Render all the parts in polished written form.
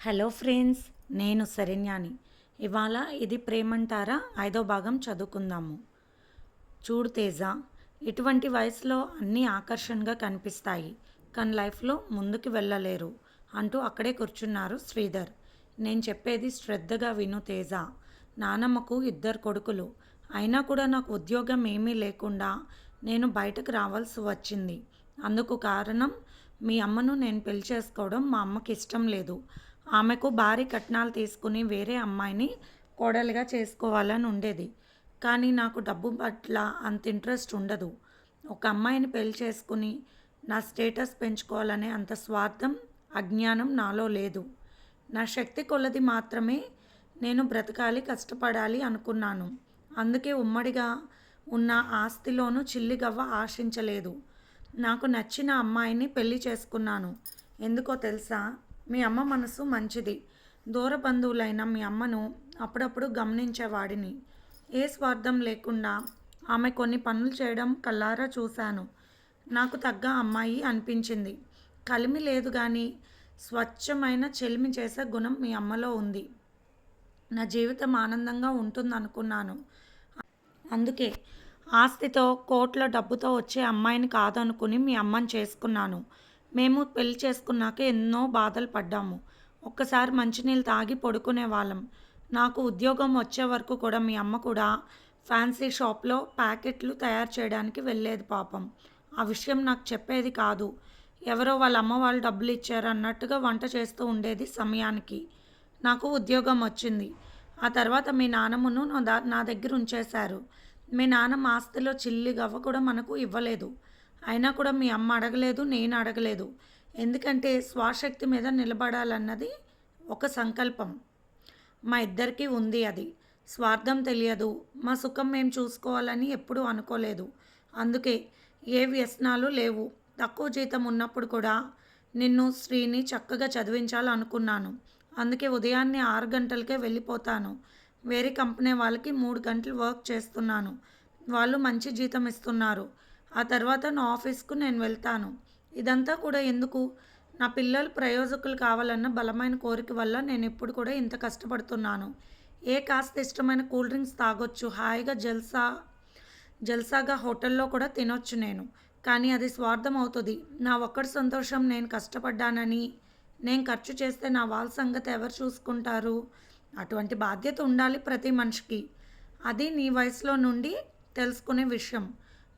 Hello friends, నేను శరణ్యాని. ఇవాళ ఇది ప్రేమంటారా 5వ భాగం చదువుకుందాము. చూడు తేజ, ఇటువంటి వయసులో అన్నీ ఆకర్షణగా కనిపిస్తాయి, కానీ లైఫ్లో ముందుకు వెళ్ళలేరు అంటూ అక్కడే కూర్చున్నారు శ్రీధర్. నేను చెప్పేది శ్రద్ధగా విను తేజ. నానమ్మకు 2 కొడుకులు, అయినా కూడా నాకు ఉద్యోగం ఏమీ లేకుండా నేను బయటకు రావాల్సి వచ్చింది. అందుకు కారణం మీ అమ్మను నేను పెళ్లి చేసుకోవడం మా అమ్మకి ఇష్టం లేదు. ఆమెకు భారీ కట్నాలు తీసుకుని వేరే అమ్మాయిని కోడలిగా చేసుకోవాలని ఉండేది. కానీ నాకు డబ్బు పట్ల అంత ఇంట్రెస్ట్ ఉండదు. ఒక అమ్మాయిని పెళ్లి చేసుకుని నా స్టేటస్ పెంచుకోవాలనే అంత స్వార్థం, అజ్ఞానం నాలో లేదు. నా శక్తి కొలది మాత్రమే నేను బ్రతకాలి, కష్టపడాలి అనుకున్నాను. అందుకే ఉమ్మడిగా ఉన్న ఆస్తిలోనూ చిల్లిగవ్వ ఆశించలేదు. నాకు నచ్చిన అమ్మాయిని పెళ్లి చేసుకున్నాను. ఎందుకో తెలుసా? మీ అమ్మ మనసు మంచిది. దూర బంధువులైన మీ అమ్మను అప్పుడప్పుడు గమనించేవాడిని. ఏ స్వార్థం లేకుండా ఆమె కొన్ని పనులు చేయడం కళ్ళారా చూశాను. నాకు తగ్గ అమ్మాయి అనిపించింది. కలిమి లేదు కానీ స్వచ్ఛమైన చెలిమి చేసే గుణం మీ అమ్మలో ఉంది. నా జీవితం ఆనందంగా ఉంటుందనుకున్నాను. అందుకే ఆస్తితో, కోట్ల డబ్బుతో వచ్చే అమ్మాయిని కాదనుకుని మీ అమ్మని చేసుకున్నాను. మేము పెళ్లి చేసుకున్నాక ఎన్నో బాధలు పడ్డాము. ఒక్కసారి మంచినీళ్ళు తాగి పడుకునే వాళ్ళం. నాకు ఉద్యోగం వచ్చే వరకు కూడా మీ అమ్మ కూడా ఫ్యాన్సీ షాప్లో ప్యాకెట్లు తయారు చేయడానికి వెళ్ళేది పాపం. ఆ విషయం నాకు చెప్పేది కాదు. ఎవరో వాళ్ళ అమ్మ వాళ్ళు డబ్బులు ఇచ్చారు అన్నట్టుగా వంట చేస్తూ ఉండేది సమయానికి. నాకు ఉద్యోగం వచ్చింది. ఆ తర్వాత మీ నాన్నమ్మను నా దగ్గర ఉంచేశారు. మీ నాన్నమ్మ ఆస్తిలో చిల్లి గవ్వ కూడా మనకు ఇవ్వలేదు. అయినా కూడా మీ అమ్మ అడగలేదు, నేను అడగలేదు. ఎందుకంటే స్వశక్తి మీద నిలబడాలన్నది ఒక సంకల్పం. మా ఇద్దరికీ ఉంది అది. స్వార్థం తెలియదు. మా సుఖం మేము చూసుకోవాలని ఎప్పుడూ అనుకోలేదు. అందుకే ఏ వ్యసనాలు లేవు. తక్కువ జీతం ఉన్నప్పుడు కూడా నిన్ను, శ్రీని చక్కగా చదివించాలనుకున్నాను. అందుకే ఉదయాన్నే 6 గంటలకే వెళ్ళిపోతాను. వేరే కంపెనీ వాళ్ళకి 3 గంటలు వర్క్ చేస్తున్నాను. వాళ్ళు మంచి జీతం ఇస్తున్నారు. ఆ తర్వాత నా ఆఫీస్కు నేను వెళ్తాను. ఇదంతా కూడా ఎందుకు? నా పిల్లలు ప్రయోజకులు కావాలన్న బలమైన కోరిక వల్ల నేను ఇప్పుడు కూడా ఇంత కష్టపడుతున్నాను. కాస్త ఇష్టమైన కూల్ డ్రింక్స్ తాగొచ్చు, హాయిగా జల్సాగా హోటల్లో కూడా తినొచ్చు నేను. కానీ అది స్వార్థం అవుతుంది. నా ఒక్కడి సంతోషం నేను కష్టపడ్డానని, నేను ఖర్చు చేస్తే నా వాళ్ళ సంగతి ఎవరు చూసుకుంటారు? అటువంటి బాధ్యత ఉండాలి ప్రతి మనిషికి. అది నీ వయసులో నుండి తెలుసుకునే విషయం.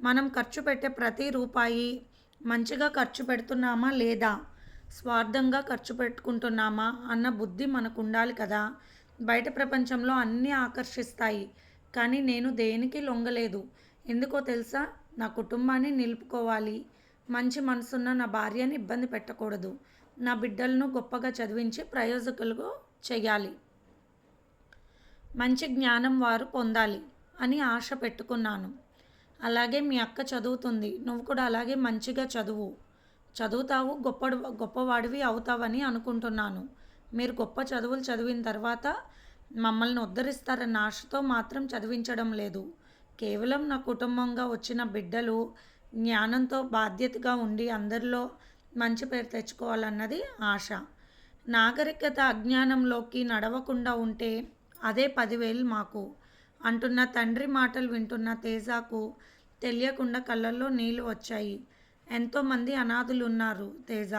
మనం ఖర్చు పెట్టే ప్రతి రూపాయి మంచిగా ఖర్చు పెడుతున్నామా లేదా, స్వార్థంగా ఖర్చు పెట్టుకుంటున్నామా అన్న బుద్ధి మనకు ఉండాలి కదా. బయట ప్రపంచంలో అన్నీ ఆకర్షిస్తాయి, కానీ నేను దేనికి లొంగలేదు. ఎందుకో తెలుసా? నా కుటుంబాన్ని నిలుపుకోవాలి. మంచి మనసున్న నా భార్యని ఇబ్బంది పెట్టకూడదు. నా బిడ్డలను గొప్పగా చదివించి ప్రయోజకులుగా చేయాలి. మంచి జ్ఞానం వారు పొందాలి అని ఆశ పెట్టుకున్నాను. అలాగే మీ అక్క చదువుతుంది. నువ్వు కూడా అలాగే మంచిగా చదువుతావు, గొప్పవాడివి అవుతావని అనుకుంటున్నాను. మీరు గొప్ప చదువులు చదివిన తర్వాత మమ్మల్ని ఉద్ధరిస్తారన్న ఆశతో మాత్రం చదివించడం లేదు. కేవలం నా కుటుంబంగా వచ్చిన బిడ్డలు జ్ఞానంతో బాధ్యతగా ఉండి అందరిలో మంచి పేరు తెచ్చుకోవాలన్నది ఆశ. నాగరికత అజ్ఞానంలోకి నడవకుండా ఉంటే అదే 10,000 మాకు అంటున్న తండ్రి మాటలు వింటున్న తేజాకు తెలియకుండా కళ్ళల్లో నీళ్లు వచ్చాయి. ఎంతోమంది అనాథులు ఉన్నారు తేజ.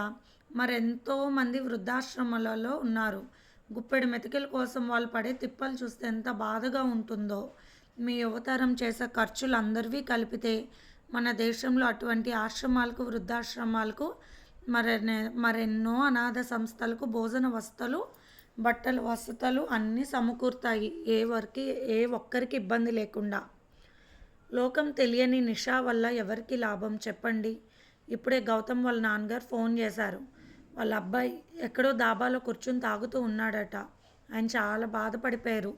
మరెంతోమంది వృద్ధాశ్రమాలలో ఉన్నారు. గుప్పెడు మెతుకుల కోసం వాళ్ళు పడే తిప్పలు చూస్తే ఎంత బాధగా ఉంటుందో. మీ యువతరం చేసే ఖర్చులు అందరివి కలిపితే మన దేశంలో అటువంటి ఆశ్రమాలకు, వృద్ధాశ్రమాలకు, మరెన్నో అనాథ సంస్థలకు భోజన వసతులు, బట్టలు, వసతులు అన్నీ సమకూరుతాయి. ఏ ఒక్కరికి ఇబ్బంది లేకుండా. లోకం తెలియని నిషా వల్ల ఎవరికి లాభం చెప్పండి? ఇప్పుడే గౌతమ్ వాళ్ళ నాన్నగారు ఫోన్ చేశారు. వాళ్ళ అబ్బాయి ఎక్కడో దాబాలో కూర్చుని తాగుతూ ఉన్నాడట. ఆయన చాలా బాధపడిపోయారు.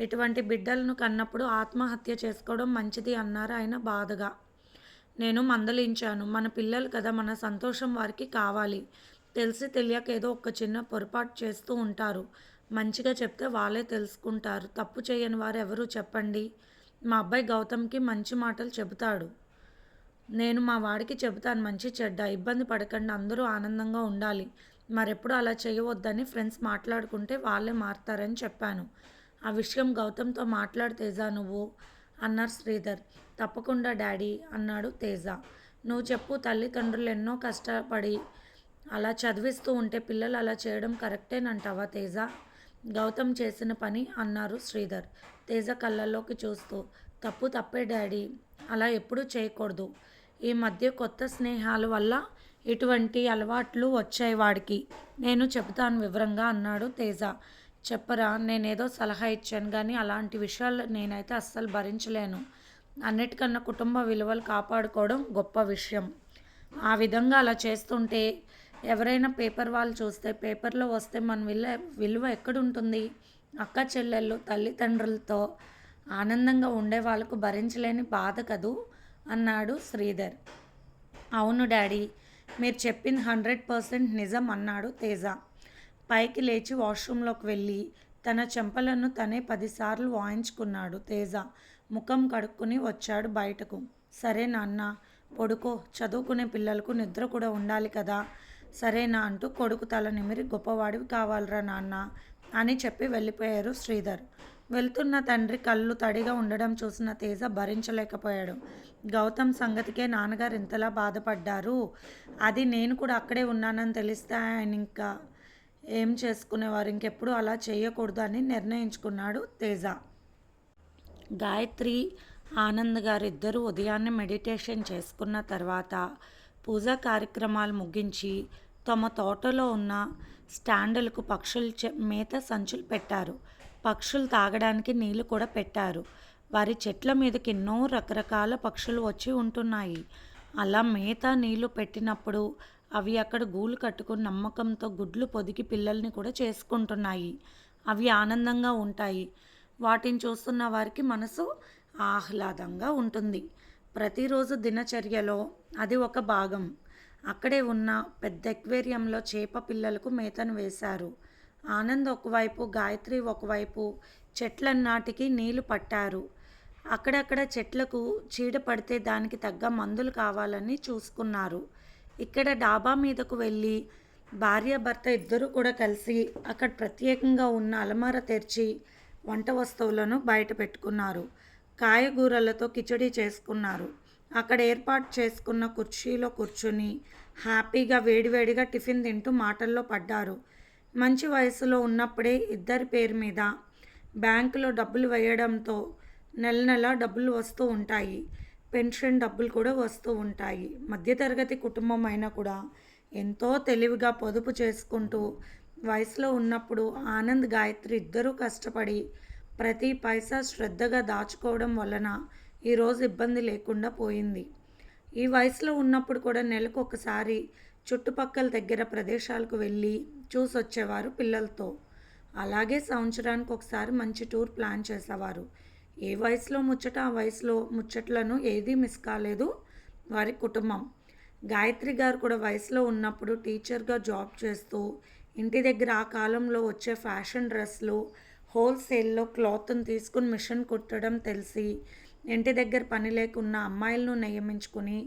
ఎటువంటి బిడ్డలను కన్నప్పుడు ఆత్మహత్య చేసుకోవడం మంచిది అన్నారు ఆయన బాధగా. నేను మందలించాను. మన పిల్లలు కదా, మన సంతోషం వారికి కావాలి. తెలిసి తెలియక ఏదో ఒక చిన్న పొరపాటు చేస్తూ ఉంటారు. మంచిగా చెప్తే వాళ్ళే తెలుసుకుంటారు. తప్పు చేయని వారు ఎవరు చెప్పండి? మా అబ్బాయి గౌతమ్కి మంచి మాటలు చెబుతాడు. నేను మా వాడికి చెబుతాను మంచి చెడ్డ. ఇబ్బంది పడకండి, అందరూ ఆనందంగా ఉండాలి. మరెప్పుడు అలా చేయవద్దని ఫ్రెండ్స్ మాట్లాడుకుంటే వాళ్ళే మారతారని చెప్పాను. ఆ విషయం గౌతమ్‌తో మాట్లాడు తేజ నువ్వు అన్నారు శ్రీధర్. తప్పకుండా డాడీ అన్నాడు తేజ. నువ్వు చెప్పు తల్లిదండ్రులు ఎన్నో కష్టపడి అలా చదివిస్తూ ఉంటే పిల్లలు అలా చేయడం కరెక్టేనంటావా తేజ? గౌతమ్ చేసిన పని అన్నారు శ్రీధర్ తేజ కళ్ళల్లోకి చూస్తూ. తప్పు తప్పే డాడీ, అలా ఎప్పుడూ చేయకూడదు. ఈ మధ్య కొత్త స్నేహాల వల్ల ఇటువంటి అలవాట్లు వచ్చాయి వాడికి. నేను చెబుతాను వివరంగా అన్నాడు తేజ. చెప్పరా, నేనేదో సలహా ఇచ్చాను కానీ అలాంటి విషయాలు నేనైతే అస్సలు భరించలేను. అన్నిటికన్నా కుటుంబ విలువలు కాపాడుకోవడం గొప్ప విషయం. ఆ విధంగా అలా చేస్తుంటే ఎవరైనా పేపర్ వాళ్ళు చూస్తే పేపర్లో వస్తే మన విలువ ఎక్కడుంటుంది? అక్క చెల్లెళ్ళు తల్లిదండ్రులతో ఆనందంగా ఉండే వాళ్ళకు భరించలేని బాధ కదూ అన్నాడు శ్రీధర్. అవును డాడీ, మీరు చెప్పింది 100% నిజం అన్నాడు తేజ. పైకి లేచి వాష్రూంలోకి వెళ్ళి తన చెంపలను తనే 10 సార్లు వాయించుకున్నాడు తేజ. ముఖం కడుక్కుని వచ్చాడు బయటకు. సరే నాన్న, పడుకో, చదువుకునే పిల్లలకు నిద్ర కూడా ఉండాలి కదా. సరేనా అంటూ కొడుకు తల నిమిరి గొప్పవాడివి కావాలరా నాన్న అని చెప్పి వెళ్ళిపోయారు శ్రీధర్. వెళ్తున్న తండ్రి కళ్ళు తడిగా ఉండడం చూసిన తేజ భరించలేకపోయాడు. గౌతమ్ సంగతికే నాన్నగారు ఇంతలా బాధపడ్డారు. అది నేను కూడా అక్కడే ఉన్నానని తెలిస్తే ఆయన ఇంకా ఏం చేసుకునేవారు. ఇంకెప్పుడు అలా చేయకూడదు అని నిర్ణయించుకున్నాడు తేజ. గాయత్రి, ఆనంద్ గారు ఇద్దరు ఉదయాన్నే మెడిటేషన్ చేసుకున్న తర్వాత పూజా కార్యక్రమాలు ముగించి తమ తోటలో ఉన్న స్టాండులకు పక్షులు మేత సంచులు పెట్టారు. పక్షులు తాగడానికి నీళ్లు కూడా పెట్టారు. వారి చెట్ల మీదకి ఎన్నో రకరకాల పక్షులు వచ్చి ఉంటున్నాయి. అలా మేత నీళ్లు పెట్టినప్పుడు అవి అక్కడ గూళ్ళు కట్టుకుని నమ్మకంతో గుడ్లు పొదిగి పిల్లల్ని కూడా చేసుకుంటున్నాయి. అవి ఆనందంగా ఉంటాయి. వాటిని చూస్తున్న వారికి మనసు ఆహ్లాదంగా ఉంటుంది. ప్రతిరోజు దినచర్యలో అది ఒక భాగం. అక్కడే ఉన్న పెద్ద ఎక్వేరియంలో చేప పిల్లలకు మేతను వేశారు. ఆనంద్ ఒకవైపు, గాయత్రి ఒకవైపు చెట్లన్నాటికి నీళ్లు పట్టారు. అక్కడక్కడ చెట్లకు చీడ పడితే దానికి తగ్గ మందులు కావాలని చూసుకున్నారు. ఇక్కడ డాబా మీదకు వెళ్ళి భార్యాభర్త ఇద్దరు కూడా కలిసి అక్కడ ప్రత్యేకంగా ఉన్న అలమార తెరిచి వంట వస్తువులను బయట పెట్టుకున్నారు. కాయగూరలతో కిచడీ చేసుకున్నారు. అక్కడ ఏర్పాటు చేసుకున్న కుర్చీలో కూర్చుని హ్యాపీగా వేడివేడిగా టిఫిన్ తింటూ మాటల్లో పడ్డారు. మంచి వయసులో ఉన్నప్పుడే ఇద్దరి పేరు మీద బ్యాంకులో డబ్బులు వేయడంతో నెల నెల డబ్బులు వస్తూ ఉంటాయి. పెన్షన్ డబ్బులు కూడా వస్తూ ఉంటాయి. మధ్యతరగతి కుటుంబం అయినా కూడా ఎంతో తెలివిగా పొదుపు చేసుకుంటూ వయసులో ఉన్నప్పుడు ఆనంద్, గాయత్రి ఇద్దరూ కష్టపడి ప్రతి పైసా శ్రద్ధగా దాచుకోవడం వలన ఈరోజు ఇబ్బంది లేకుండా పోయింది. ఈ వయసులో ఉన్నప్పుడు కూడా నెలకు ఒకసారి చుట్టుపక్కల దగ్గర ప్రదేశాలకు వెళ్ళి చూసొచ్చేవారు పిల్లలతో. అలాగే సంవత్సరానికి ఒకసారి మంచి టూర్ ప్లాన్ చేసేవారు. ఏ వయసులో ముచ్చట ఆ వయసులో ముచ్చట్లను ఏదీ మిస్ కాలేదు వారి కుటుంబం. గాయత్రి గారు కూడా వయసులో ఉన్నప్పుడు టీచర్గా జాబ్ చేస్తూ ఇంటి దగ్గర ఆ కాలంలో వచ్చే ఫ్యాషన్ డ్రెస్లు హోల్సేల్లో క్లాత్ని తీసుకుని మిషన్ కుట్టడం తెలిసి ఇంటి దగ్గర పని లేకున్న అమ్మాయిలను నియమించుకుని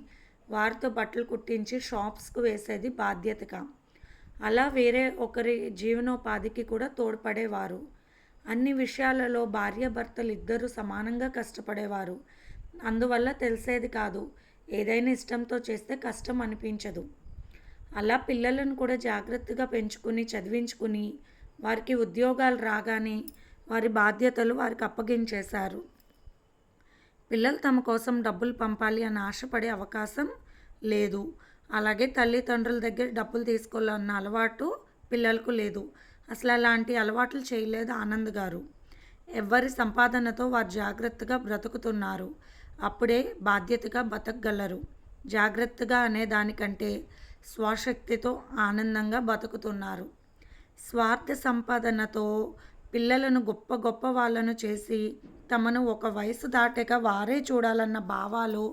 వారితో బట్టలు కుట్టించి షాప్స్కు వేసేది బాధ్యతగా. అలా వేరే ఒకరి జీవనోపాధికి కూడా తోడ్పడేవారు. అన్ని విషయాలలో భార్యాభర్తలు ఇద్దరూ సమానంగా కష్టపడేవారు. అందువల్ల తెలిసేది కాదు, ఏదైనా ఇష్టంతో చేస్తే కష్టం అనిపించదు. అలా పిల్లలను కూడా జాగ్రత్తగా పెంచుకుని చదివించుకుని వారికి ఉద్యోగాలు రాగానే వారి బాధ్యతలు వారికి అప్పగించేశారు. పిల్లలు తమ కోసం డబ్బులు పంపాలి అని ఆశపడే అవకాశం లేదు. అలాగే తల్లిదండ్రుల దగ్గర డబ్బులు తీసుకోవాలన్న అలవాటు పిల్లలకు లేదు. అసలు అలాంటి అలవాట్లు చేయలేదు ఆనంద్ గారు. ఎవరి సంపాదనతో వారు జాగ్రత్తగా బ్రతుకుతున్నారు. అప్పుడే బాధ్యతగా బతకగలరు. జాగ్రత్తగా అనే దానికంటే స్వశక్తితో ఆనందంగా బతుకుతున్నారు. స్వార్థ సంపాదనతో పిల్లలను గొప్ప గొప్ప వాళ్ళను చేసి తమను ఒక వయసు దాటాక వారే చూడాలన్న భావాలు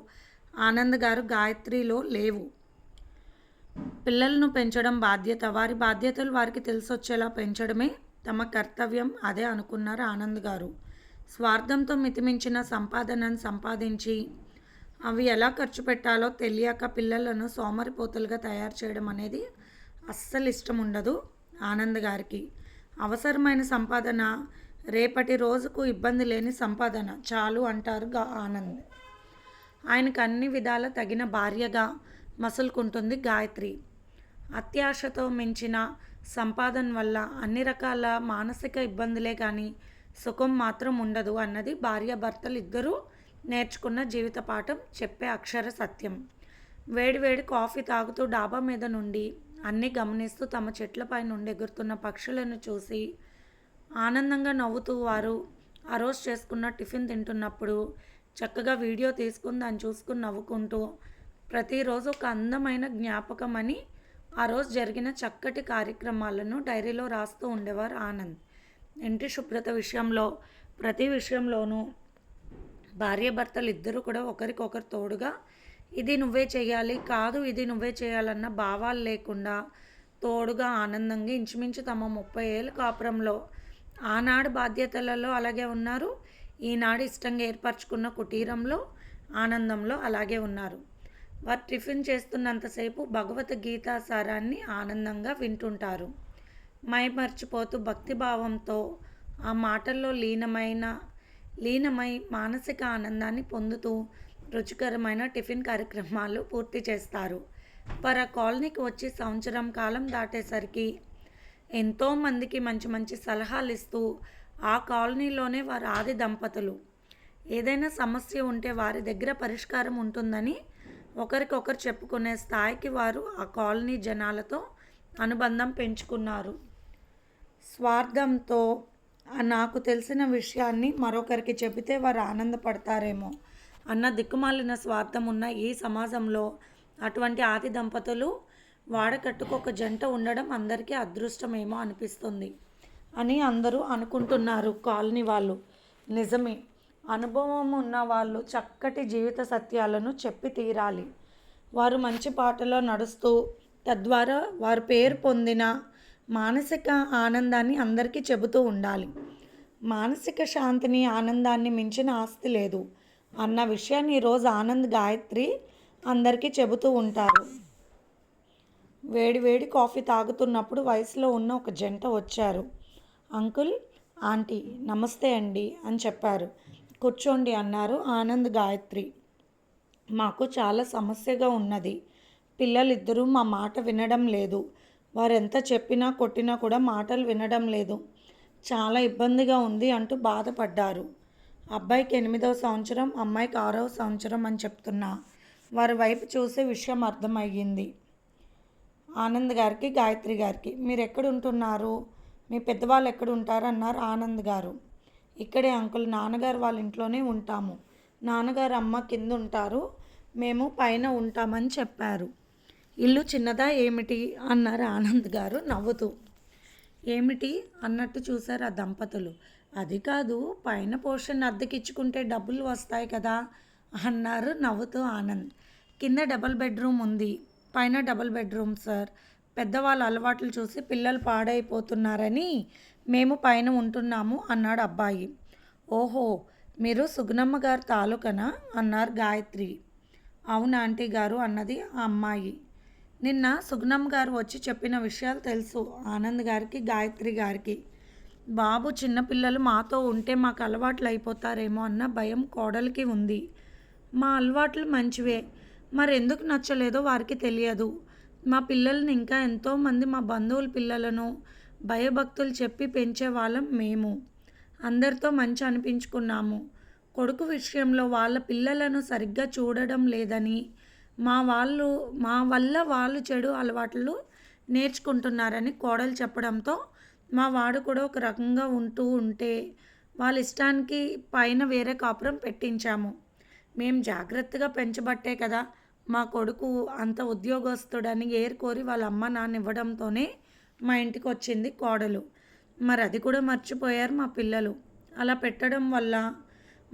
ఆనంద్ గారు, గాయత్రిలో లేవు. పిల్లలను పెంచడం బాధ్యత, వారి బాధ్యతలు వారికి తెలిసొచ్చేలా పెంచడమే తమ కర్తవ్యం, అదే అనుకున్నారు ఆనంద్ గారు. స్వార్థంతో మితిమించిన సంపాదనను సంపాదించి అవి ఎలా ఖర్చు పెట్టాలో తెలియక పిల్లలను సోమరిపోతులుగా తయారు చేయడం అనేది అస్సలు ఇష్టం ఉండదు ఆనంద్ గారికి. అవసరమైన సంపాదన, రేపటి రోజుకు ఇబ్బంది లేని సంపాదన చాలు అంటారు ఆనంద్. ఆయనకు అన్ని విధాల తగిన భార్యగా మసులుకుంటుంది గాయత్రి. అత్యాశతో మించిన సంపాదన వల్ల అన్ని రకాల మానసిక ఇబ్బందులే కానీ సుఖం మాత్రం ఉండదు అన్నది భార్యాభర్తలు ఇద్దరూ నేర్చుకున్న జీవిత పాఠం, చెప్పే అక్షర సత్యం. వేడివేడి కాఫీ తాగుతూ డాబా మీద నుండి అన్నీ గమనిస్తూ తమ చెట్లపై నుండి ఎగురుతున్న పక్షులను చూసి ఆనందంగా నవ్వుతూ వారు ఆ రోజు చేసుకున్న టిఫిన్ తింటున్నప్పుడు చక్కగా వీడియో తీసుకుని దాన్ని చూసుకుని నవ్వుకుంటూ ప్రతిరోజు ఒక అందమైన జ్ఞాపకం అని ఆ రోజు జరిగిన చక్కటి కార్యక్రమాలను డైరీలో రాస్తూ ఉండేవారు ఆనంద్. ఇంటి శుభ్రత విషయంలో, ప్రతి విషయంలోనూ భార్యాభర్తలు ఇద్దరు కూడా ఒకరికొకరు తోడుగా ఇది నువ్వే చేయాలి, కాదు ఇది నువ్వే చేయాలన్న భావాలు లేకుండా తోడుగా ఆనందంగా ఇంచుమించు తమ 30 ఏళ్ళ కాపురంలో ఆనాడు బాధ్యతలలో అలాగే ఉన్నారు, ఈనాడు ఇష్టంగా ఏర్పరచుకున్న కుటీరంలో ఆనందంలో అలాగే ఉన్నారు. వారు టిఫిన్ చేస్తున్నంతసేపు భగవద్గీత సారాన్ని ఆనందంగా వింటుంటారు. మైమర్చిపోతూ భక్తిభావంతో ఆ మాటల్లో లీనమై మానసిక ఆనందాన్ని పొందుతూ రుచికరమైన టిఫిన్ కార్యక్రమాలు పూర్తి చేస్తారు. వారు ఆ కాలనీకి వచ్చి సంవత్సరం కాలం దాటేసరికి ఎంతోమందికి మంచి మంచి సలహాలు ఇస్తూ ఆ కాలనీలోనే వారు ఆది దంపతులు. ఏదైనా సమస్య ఉంటే వారి దగ్గర పరిష్కారం ఉంటుందని ఒకరికొకరు చెప్పుకునే స్థాయికి వారు ఆ కాలనీ జనాలతో అనుబంధం పెంచుకున్నారు. స్వార్థంతో నాకు తెలిసిన విషయాన్ని మరొకరికి చెబితే వారు ఆనందపడతారేమో అన్న దిక్కుమాలిన స్వార్థం ఉన్న ఈ సమాజంలో అటువంటి ఆది దంపతులు వాడకట్టుకు ఒక జంట ఉండడం అందరికీ అదృష్టమేమో అనిపిస్తుంది అని అందరూ అనుకుంటున్నారు కాలనీ వాళ్ళు. నిజమే, అనుభవం ఉన్న వాళ్ళు చక్కటి జీవిత సత్యాలను చెప్పి తీరాలి. వారు మంచి బాటలో నడుస్తూ తద్వారా వారు పేరు పొందిన మానసిక ఆనందాన్ని అందరికీ చెబుతూ ఉండాలి. మానసిక శాంతిని, ఆనందాన్ని మించిన ఆస్తి లేదు అన్న విషయాన్ని ఈరోజు ఆనంద్, గాయత్రి అందరికీ చెబుతూ ఉంటారు. వేడి వేడి కాఫీ తాగుతున్నప్పుడు వయసులో ఉన్న ఒక జంట వచ్చారు. అంకుల్, ఆంటీ నమస్తే అండి అని చెప్పారు. కూర్చోండి అన్నారు ఆనంద్, గాయత్రి. మాకు చాలా సమస్యగా ఉన్నది. పిల్లలిద్దరూ మా మాట వినడం లేదు. వారెంత చెప్పినా కొట్టినా కూడా మాటలు వినడం లేదు. చాలా ఇబ్బందిగా ఉంది అంటూ బాధపడ్డారు. అబ్బాయికి 8వ సంవత్సరం, అమ్మాయికి 6వ సంవత్సరం అని చెప్తున్నా వారి వైపు చూసే విషయం అర్థమయ్యింది ఆనంద్ గారికి, గాయత్రి గారికి. మీరు ఎక్కడుంటున్నారు, మీ పెద్దవాళ్ళు ఎక్కడుంటారు అన్నారు ఆనంద్ గారు. ఇక్కడే అంకుల్, నాన్నగారు వాళ్ళ ఇంట్లోనే ఉంటాము. నాన్నగారు అమ్మ కింద ఉంటారు, మేము పైన ఉంటామని చెప్పారు. ఇల్లు చిన్నదా ఏమిటి అన్నారు ఆనంద్ గారు నవ్వుతూ. ఏమిటి అన్నట్టు చూశారు ఆ దంపతులు. అది కాదు, పైన పోర్షన్ అద్దెకిచ్చుకుంటే డబ్బులు వస్తాయి కదా అన్నారు నవ్వుతూ ఆనంద్. కింద డబుల్ బెడ్రూమ్ ఉంది, పైన డబుల్ బెడ్రూమ్ సార్. పెద్దవాళ్ళ అలవాట్లు చూసి పిల్లలు పాడైపోతున్నారని మేము పైన ఉంటున్నాము అన్నాడు అబ్బాయి. ఓహో, మీరు సుగుణమ్మ గారు తాలూకనా అన్నారు గాయత్రి. అవును ఆంటీ గారు అన్నది ఆ అమ్మాయి. నిన్న సుగుణమ్మ గారు వచ్చి చెప్పిన విషయాలు తెలుసు ఆనంద్ గారికి, గాయత్రి గారికి. బాబు చిన్నపిల్లలు మాతో ఉంటే మాకు అలవాట్లు అయిపోతారేమో అన్న భయం కోడలికి ఉంది. మా అలవాట్లు మంచివే, మరెందుకు నచ్చలేదో వారికి తెలియదు. మా పిల్లల్ని ఇంకా ఎంతోమంది మా బంధువుల పిల్లలను భయభక్తులు చెప్పి పెంచేవాళ్ళం మేము. అందరితో మంచి అనిపించుకున్నాము. కొడుకు విషయంలో వాళ్ళ పిల్లలను సరిగ్గా చూడడం లేదని, మా వల్ల వాళ్ళు చెడు అలవాట్లు నేర్చుకుంటున్నారని కోడలు చెప్పడంతో మా వాడు కూడా ఒక రకంగా ఉంటే వాళ్ళ ఇష్టానికి పైన వేరే కాపురం పెట్టించాము. మేము జాగ్రత్తగా పెంచబట్టే కదా మా కొడుకు అంత ఉద్యోగస్తుడని ఏరుకోరి వాళ్ళ అమ్మ నాన్న ఇవ్వడంతోనే మా ఇంటికి వచ్చింది కోడలు. మరి అది కూడా మర్చిపోయారు మా పిల్లలు. అలా పెట్టడం వల్ల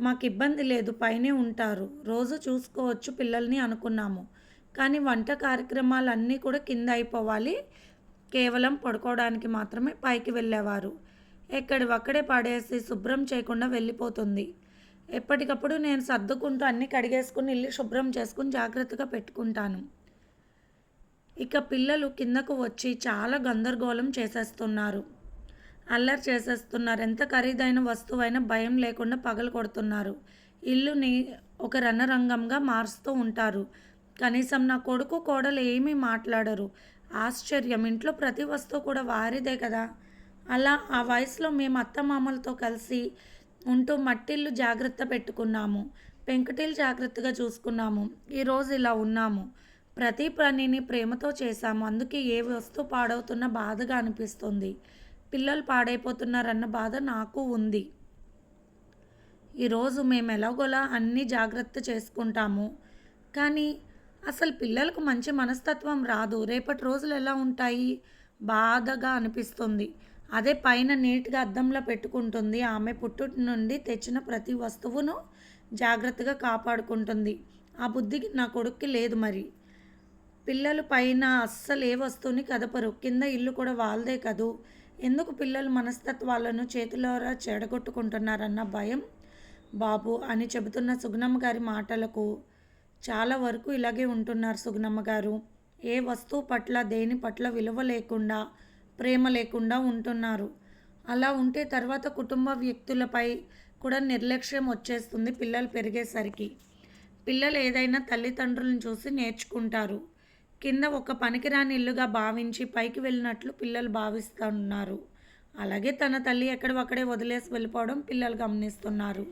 మాకు ఇబ్బంది లేదు, పైనే ఉంటారు, రోజు చూసుకోవచ్చు పిల్లల్ని అనుకున్నాము. కానీ వంట కార్యక్రమాలన్నీ కూడా కింద అయిపోవాలి, కేవలం పడుకోవడానికి మాత్రమే పైకి వెళ్ళేవారు. ఎక్కడివక్కడే పడేసి శుభ్రం చేయకుండా వెళ్ళిపోతుంది. ఎప్పటికప్పుడు నేను సర్దుకుంటూ అన్నీ కడిగేసుకుని ఇల్లు శుభ్రం చేసుకుని జాగ్రత్తగా పెట్టుకుంటాను. ఇక పిల్లలు కిందకు వచ్చి చాలా గందరగోళం చేసేస్తున్నారు. అల్లరి చేసేస్తున్నారు. ఎంత ఖరీదైన వస్తువైనా భయం లేకుండా పగలగొడుతున్నారు. ఇల్లుని ఒక రణరంగంగా మారుస్తూ ఉంటారు. కనీసం నా కొడుకు, కోడలు ఏమీ మాట్లాడరు. ఆశ్చర్యం! ఇంట్లో ప్రతి వస్తువు కూడా వారిదే కదా! అలా ఆ వయసులో మేము అత్తమామలతో కలిసి ఉంటూ మట్టిల్లు జాగ్రత్త పెట్టుకున్నాము. పెంకుటిల్లు జాగ్రత్తగా చూసుకున్నాము. ఈరోజు ఇలా ఉన్నాము. ప్రతి పనిని ప్రేమతో చేశాము. అందుకే ఏ వస్తువు పాడవుతున్నా బాధగా అనిపిస్తుంది. పిల్లలు పాడైపోతున్నారన్న బాధ నాకు ఉంది. ఈరోజు మేము ఎలాగోలా అన్నీ జాగ్రత్త చేసుకుంటాము. కానీ అసలు పిల్లలకు మంచి మనస్తత్వం రాదు. రేపటి రోజులు ఎలా ఉంటాయి? బాధగా అనిపిస్తుంది. అదే పైన నీట్‌గా అద్దంలో పెట్టుకుంటుంది. ఆమె పుట్టుటి నుండి తెచ్చిన ప్రతి వస్తువును జాగ్రత్తగా కాపాడుకుంటుంది. ఆ బుద్ధి నా కొడుక్కి లేదు మరి. పిల్లలు పైన అస్సలు ఏ వస్తువుని కదపరు. కింద ఇల్లు కూడా వాళ్ళదే కదూ! ఎందుకు పిల్లలు మనస్తత్వాలను చేతులారా చెడగొట్టుకుంటున్నారన్న భయం బాబు అని చెబుతున్న సుగుణమ్మ గారి మాటలకు చాలా వరకు ఇలాగే ఉంటున్నారు సుగుణమ్మ గారు. ఏ వస్తువు పట్ల, దేని పట్ల విలువ లేకుండా, ప్రేమ లేకుండా ఉంటున్నారు. అలా ఉంటే తర్వాత కుటుంబ వ్యక్తులపై కూడా నిర్లక్ష్యం వచ్చేస్తుంది పిల్లలు పెరిగేసరికి. పిల్లలు ఏదైనా తల్లిదండ్రులను చూసి నేర్చుకుంటారు. కింద ఒక పనికిరాని ఇల్లుగా భావించి పైకి వెళ్ళినట్లు పిల్లలు భావిస్తున్నారు. అలాగే తన తల్లి ఎక్కడొక్కడే వదిలేసి వెళ్ళిపోవడం పిల్లలు గమనిస్తున్నారు.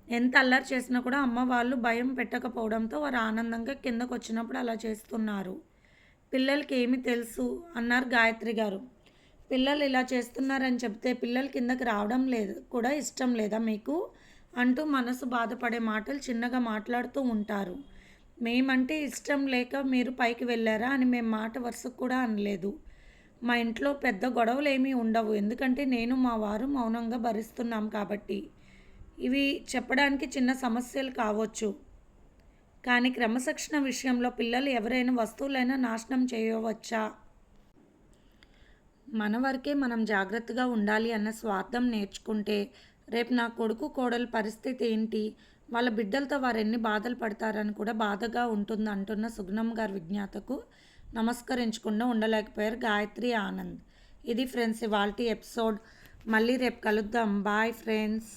ఎంత అల్లరి చేసినా కూడా అమ్మ వాళ్ళు భయం పెట్టకపోవడంతో వారు ఆనందంగా కిందకు వచ్చినప్పుడు అలా చేస్తున్నారు. పిల్లలకి ఏమి తెలుసు అన్నారు గాయత్రి గారు. పిల్లలు ఇలా చేస్తున్నారని చెప్తే పిల్లలు కిందకి రావడం లేదు కూడా ఇష్టం లేదా మీకు అంటూ మనసు బాధపడే మాటలు చిన్నగా మాట్లాడుతూ ఉంటారు. మేమంటే ఇష్టం లేక మీరు పైకి వెళ్ళారా అని మేము మాట వరుసకు కూడా అనలేదు. మా ఇంట్లో పెద్ద గొడవలు ఏమీ ఉండవు. ఎందుకంటే నేను మా వారు మౌనంగా భరిస్తున్నాం కాబట్టి. ఇవి చెప్పడానికి చిన్న సమస్యలు కావచ్చు. కానీ క్రమశిక్షణ విషయంలో పిల్లలు ఎవరైనా వస్తువులైనా నాశనం చేయవచ్చా? మన వరకే మనం జాగ్రత్తగా ఉండాలి అన్న స్వార్థం నేర్చుకుంటే రేపు నా కొడుకు, కోడలు పరిస్థితి ఏంటి? వాళ్ళ బిడ్డలతో వారు ఎన్ని బాధలు పడతారని కూడా బాధగా ఉంటుంది అంటున్న సుగుణమ్మ గారి విజ్ఞాతకు నమస్కరించకుండా ఉండలేకపోయారు గాయత్రి ఆనంద్. ఇది ఫ్రెండ్స్ ఇవాల్టి ఎపిసోడ్. మళ్ళీ రేపు కలుద్దాం. Bye friends.